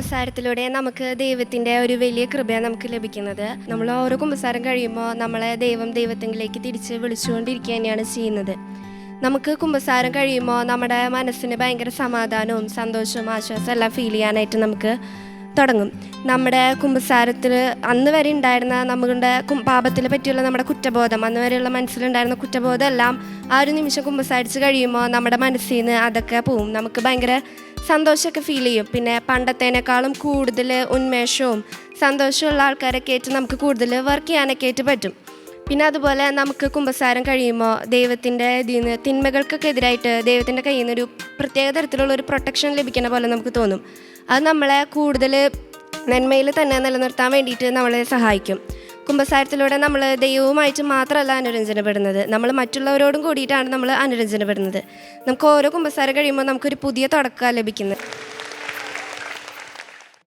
കുമ്പസാരത്തിലൂടെ നമുക്ക് ദൈവത്തിൻ്റെ ഒരു വലിയ കൃപയാണ് നമുക്ക് ലഭിക്കുന്നത്. നമ്മൾ ഓരോ കുമ്പസാരം കഴിയുമ്പോൾ നമ്മളെ ദൈവത്തിലേക്ക് തിരിച്ച് വിളിച്ചുകൊണ്ടിരിക്കുക തന്നെയാണ് ചെയ്യുന്നത്. നമുക്ക് കുമ്പസാരം കഴിയുമ്പോൾ നമ്മുടെ മനസ്സിന് ഭയങ്കര സമാധാനവും സന്തോഷവും ആശ്വാസവും എല്ലാം ഫീൽ ചെയ്യാനായിട്ട് നമുക്ക് തുടങ്ങും. നമ്മുടെ കുമ്പസാരത്തിൽ അന്ന് വരെ ഉണ്ടായിരുന്ന നമ്മുടെ പാപത്തിനെ പറ്റിയുള്ള നമ്മുടെ കുറ്റബോധം, അന്ന് വരെയുള്ള മനസ്സിലുണ്ടായിരുന്ന കുറ്റബോധം എല്ലാം ആ ഒരു നിമിഷം കുമ്പസാരിച്ച് കഴിയുമ്പോൾ നമ്മുടെ മനസ്സിൽ നിന്ന് അതൊക്കെ പോവും. നമുക്ക് ഭയങ്കര സന്തോഷമൊക്കെ ഫീൽ ചെയ്യും. പിന്നെ പണ്ടത്തേനേക്കാളും കൂടുതൽ ഉന്മേഷവും സന്തോഷമുള്ള ആൾക്കാരൊക്കെ ആയിട്ട് നമുക്ക് കൂടുതൽ വർക്ക് ചെയ്യാനൊക്കെ ആയിട്ട് പറ്റും. പിന്നെ അതുപോലെ നമുക്ക് കുമ്പസാരം കഴിയുമ്പോൾ ദൈവത്തിൻ്റെ ഇതിന്ന് തിന്മകൾക്കൊക്കെ എതിരായിട്ട് ദൈവത്തിൻ്റെ കയ്യിൽ നിന്നൊരു പ്രത്യേക തരത്തിലുള്ള ഒരു പ്രൊട്ടക്ഷൻ ലഭിക്കുന്ന പോലെ നമുക്ക് തോന്നും. അത് നമ്മളെ കൂടുതൽ നന്മയിൽ തന്നെ നിലനിർത്താൻ വേണ്ടിയിട്ട് നമ്മളെ സഹായിക്കും. കുമ്പസാരത്തിലൂടെ നമ്മൾ ദൈവവുമായിട്ട് മാത്രമല്ല അനുരഞ്ജനപ്പെടുന്നത്, നമ്മൾ മറ്റുള്ളവരോടും കൂടിയിട്ടാണ് നമ്മൾ അനുരഞ്ജനപ്പെടുന്നത്. നമുക്ക് ഓരോ കുമ്പസാരം കഴിയുമ്പോൾ നമുക്കൊരു പുതിയ തുടക്കം ലഭിക്കുന്നത്.